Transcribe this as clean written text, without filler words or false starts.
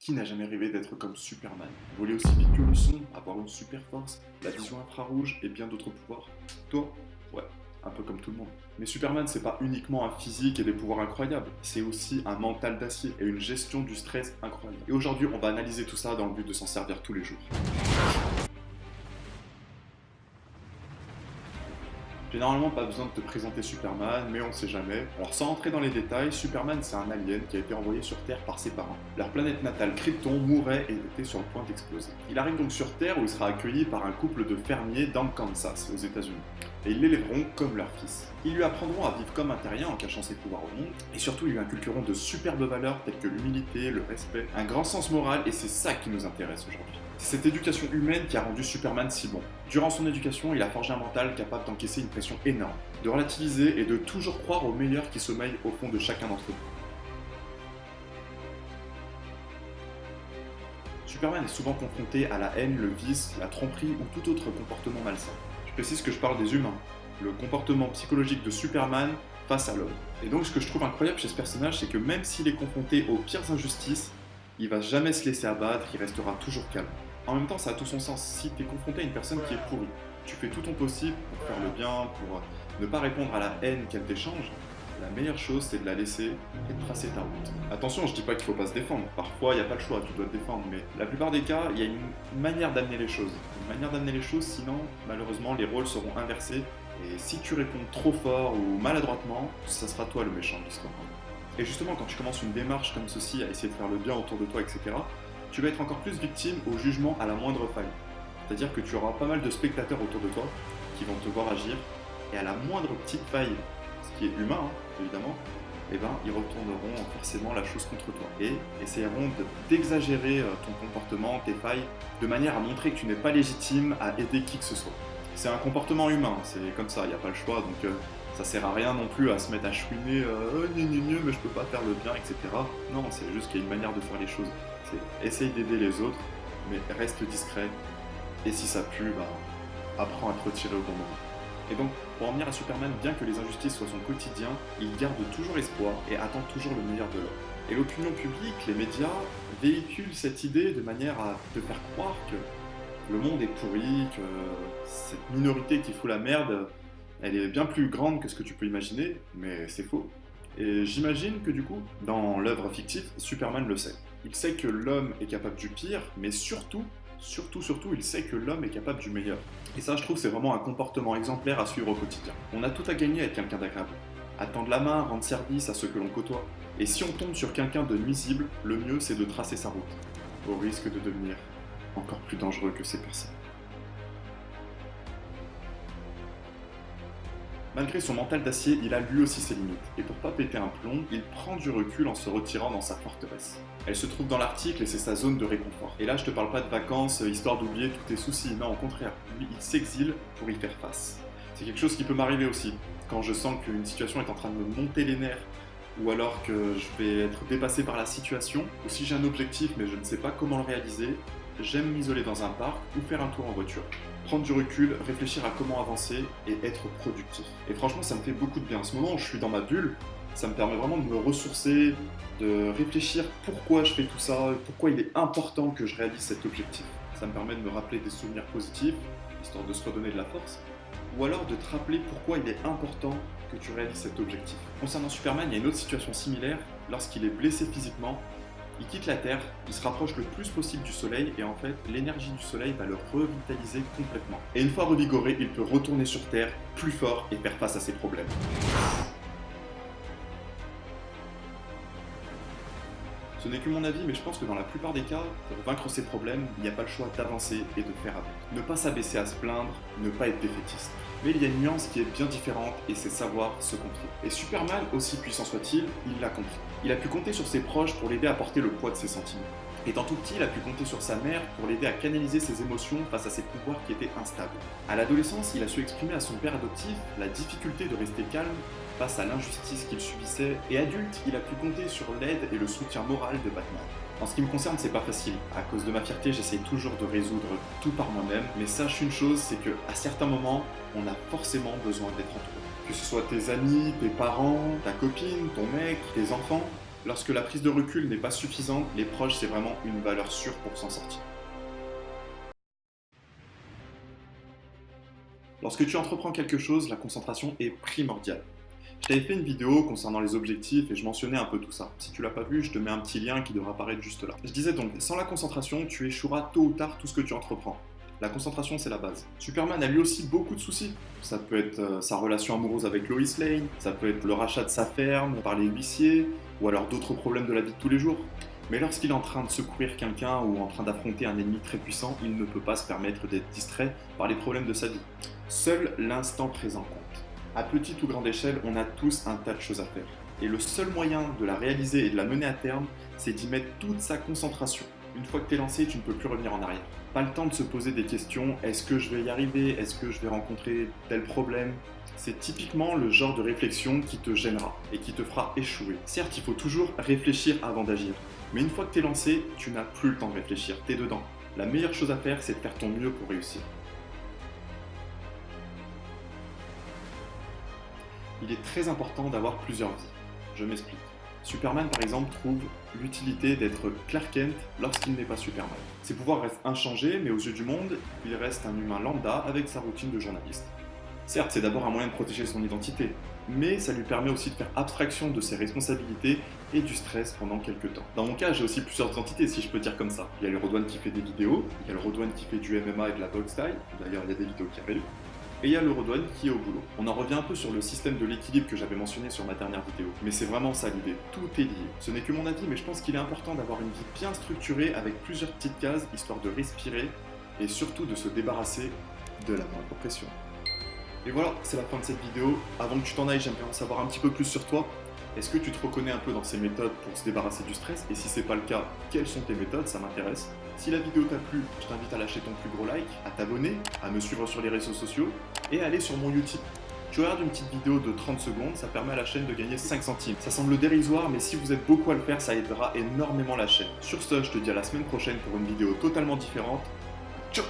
Qui n'a jamais rêvé d'être comme Superman? Voler aussi vite que le son, avoir une super force, la vision infrarouge et bien d'autres pouvoirs? Toi? Ouais, un peu comme tout le monde. Mais Superman, c'est pas uniquement un physique et des pouvoirs incroyables, c'est aussi un mental d'acier et une gestion du stress incroyable. Et aujourd'hui, on va analyser tout ça dans le but de s'en servir tous les jours. J'ai normalement pas besoin de te présenter Superman, mais on sait jamais. Alors sans entrer dans les détails, Superman c'est un alien qui a été envoyé sur Terre par ses parents. Leur planète natale Krypton mourait et était sur le point d'exploser. Il arrive donc sur Terre où il sera accueilli par un couple de fermiers dans le Kansas, aux États-Unis. Et ils l'élèveront comme leur fils. Ils lui apprendront à vivre comme un terrien en cachant ses pouvoirs au monde, et surtout ils lui inculqueront de superbes valeurs telles que l'humilité, le respect, un grand sens moral, et c'est ça qui nous intéresse aujourd'hui. C'est cette éducation humaine qui a rendu Superman si bon. Durant son éducation, il a forgé un mental capable d'encaisser une pression énorme, de relativiser et de toujours croire au meilleur qui sommeille au fond de chacun d'entre nous. Superman est souvent confronté à la haine, le vice, la tromperie ou tout autre comportement malsain. Je précise que je parle des humains, le comportement psychologique de Superman face à l'homme. Et donc ce que je trouve incroyable chez ce personnage, c'est que même s'il est confronté aux pires injustices, il va jamais se laisser abattre, il restera toujours calme. En même temps, ça a tout son sens. Si tu es confronté à une personne qui est pourrie, tu fais tout ton possible pour faire le bien, pour ne pas répondre à la haine qu'elle t'échange, la meilleure chose c'est de la laisser et de tracer ta route. Attention, je dis pas qu'il faut pas se défendre. Parfois, il n'y a pas le choix, tu dois te défendre. Mais la plupart des cas, il y a une manière d'amener les choses. Une manière d'amener les choses, sinon, malheureusement, les rôles seront inversés. Et si tu réponds trop fort ou maladroitement, ça sera toi le méchant de l'histoire. Et justement, quand tu commences une démarche comme ceci, à essayer de faire le bien autour de toi, etc., tu vas être encore plus victime au jugement à la moindre faille. C'est-à-dire que tu auras pas mal de spectateurs autour de toi qui vont te voir agir, et à la moindre petite faille, ce qui est humain, évidemment, eh ben, ils retourneront forcément la chose contre toi et essayeront d'exagérer ton comportement, tes failles, de manière à montrer que tu n'es pas légitime à aider qui que ce soit. C'est un comportement humain, c'est comme ça, il n'y a pas le choix, donc ça sert à rien non plus à se mettre à chouiner mais je peux pas faire le bien, etc. Non, c'est juste qu'il y a une manière de faire les choses. C'est essaye d'aider les autres, mais reste discret. Et si ça pue, apprends à te retirer au bon moment. Et donc, pour en venir à Superman, bien que les injustices soient son quotidien, il garde toujours espoir et attend toujours le meilleur de l'homme. Et l'opinion publique, les médias, véhiculent cette idée de manière à te faire croire que le monde est pourri, que cette minorité qui fout la merde, elle est bien plus grande que ce que tu peux imaginer, mais c'est faux. Et j'imagine que du coup, dans l'œuvre fictive, Superman le sait. Il sait que l'homme est capable du pire, mais surtout, il sait que l'homme est capable du meilleur. Et ça, je trouve, c'est vraiment un comportement exemplaire à suivre au quotidien. On a tout à gagner à être quelqu'un d'agréable. À tendre la main, rendre service à ceux que l'on côtoie. Et si on tombe sur quelqu'un de nuisible, le mieux c'est de tracer sa route, au risque de devenir encore plus dangereux que ces personnes. Malgré son mental d'acier, il a lui aussi ses limites, et pour pas péter un plomb, il prend du recul en se retirant dans sa forteresse. Elle se trouve dans l'Arctique et c'est sa zone de réconfort. Et là, je te parle pas de vacances, histoire d'oublier tous tes soucis, non, au contraire, lui, il s'exile pour y faire face. C'est quelque chose qui peut m'arriver aussi, quand je sens qu'une situation est en train de me monter les nerfs, ou alors que je vais être dépassé par la situation, ou si j'ai un objectif mais je ne sais pas comment le réaliser, j'aime m'isoler dans un parc ou faire un tour en voiture. Prendre du recul, réfléchir à comment avancer et être productif. Et franchement, ça me fait beaucoup de bien. En ce moment où je suis dans ma bulle, ça me permet vraiment de me ressourcer, de réfléchir pourquoi je fais tout ça, pourquoi il est important que je réalise cet objectif. Ça me permet de me rappeler des souvenirs positifs, histoire de se redonner de la force, ou alors de te rappeler pourquoi il est important que tu réalises cet objectif. Concernant Superman, il y a une autre situation similaire. Lorsqu'il est blessé physiquement, il quitte la Terre, il se rapproche le plus possible du Soleil et en fait, l'énergie du Soleil va le revitaliser complètement. Et une fois revigoré, il peut retourner sur Terre plus fort et faire face à ses problèmes. Ce n'est que mon avis, mais je pense que dans la plupart des cas, pour vaincre ces problèmes, il n'y a pas le choix d'avancer et de faire avec. Ne pas s'abaisser à se plaindre, ne pas être défaitiste. Mais il y a une nuance qui est bien différente et c'est savoir se confier. Et Superman, aussi puissant soit-il, il l'a compris. Il a pu compter sur ses proches pour l'aider à porter le poids de ses sentiments. Étant tout petit, il a pu compter sur sa mère pour l'aider à canaliser ses émotions face à ses pouvoirs qui étaient instables. À l'adolescence, il a su exprimer à son père adoptif la difficulté de rester calme face à l'injustice qu'il subissait, et adulte, il a pu compter sur l'aide et le soutien moral de Batman. En ce qui me concerne, c'est pas facile. À cause de ma fierté, j'essaie toujours de résoudre tout par moi-même, mais sache une chose, c'est que à certains moments, on a forcément besoin d'être entouré. Que ce soit tes amis, tes parents, ta copine, ton mec, tes enfants, Lorsque la prise de recul n'est pas suffisante, les proches, c'est vraiment une valeur sûre pour s'en sortir. Lorsque tu entreprends quelque chose, la concentration est primordiale. Je t'avais fait une vidéo concernant les objectifs et je mentionnais un peu tout ça. Si tu l'as pas vu, je te mets un petit lien qui devrait apparaître juste là. Je disais donc, sans la concentration, tu échoueras tôt ou tard tout ce que tu entreprends. La concentration, c'est la base. Superman a lui aussi beaucoup de soucis. Ça peut être sa relation amoureuse avec Lois Lane, ça peut être le rachat de sa ferme par les huissiers, ou alors d'autres problèmes de la vie de tous les jours. Mais lorsqu'il est en train de secourir quelqu'un ou en train d'affronter un ennemi très puissant, il ne peut pas se permettre d'être distrait par les problèmes de sa vie. Seul l'instant présent compte. À petite ou grande échelle, on a tous un tas de choses à faire. Et le seul moyen de la réaliser et de la mener à terme, c'est d'y mettre toute sa concentration. Une fois que tu es lancé, tu ne peux plus revenir en arrière. Pas le temps de se poser des questions, est-ce que je vais y arriver? Est-ce que je vais rencontrer tel problème? C'est typiquement le genre de réflexion qui te gênera et qui te fera échouer. Certes, il faut toujours réfléchir avant d'agir. Mais une fois que tu es lancé, tu n'as plus le temps de réfléchir, tu es dedans. La meilleure chose à faire, c'est de faire ton mieux pour réussir. Il est très important d'avoir plusieurs vies. Je m'explique. Superman, par exemple, trouve l'utilité d'être Clark Kent lorsqu'il n'est pas Superman. Ses pouvoirs restent inchangés, mais aux yeux du monde, il reste un humain lambda avec sa routine de journaliste. Certes, c'est d'abord un moyen de protéger son identité, mais ça lui permet aussi de faire abstraction de ses responsabilités et du stress pendant quelques temps. Dans mon cas, j'ai aussi plusieurs identités, si je peux dire comme ça. Il y a le Rodwan qui fait des vidéos, il y a le Rodwan qui fait du MMA et de la boxe style, d'ailleurs il y a des vidéos qui arrivent, et il y a le Rodwan qui est au boulot. On en revient un peu sur le système de l'équilibre que j'avais mentionné sur ma dernière vidéo, mais c'est vraiment ça l'idée, tout est lié. Ce n'est que mon avis, mais je pense qu'il est important d'avoir une vie bien structurée avec plusieurs petites cases, histoire de respirer et surtout de se débarrasser de la moindre pression. Et voilà, c'est la fin de cette vidéo. Avant que tu t'en ailles, j'aimerais en savoir un petit peu plus sur toi. Est-ce que tu te reconnais un peu dans ces méthodes pour se débarrasser du stress? Et si c'est pas le cas, quelles sont tes méthodes? Ça m'intéresse. Si la vidéo t'a plu, je t'invite à lâcher ton plus gros like, à t'abonner, à me suivre sur les réseaux sociaux et à aller sur mon YouTube. Tu regardes une petite vidéo de 30 secondes, ça permet à la chaîne de gagner 5 centimes. Ça semble dérisoire, mais si vous êtes beaucoup à le faire, ça aidera énormément la chaîne. Sur ce, je te dis à la semaine prochaine pour une vidéo totalement différente. Ciao!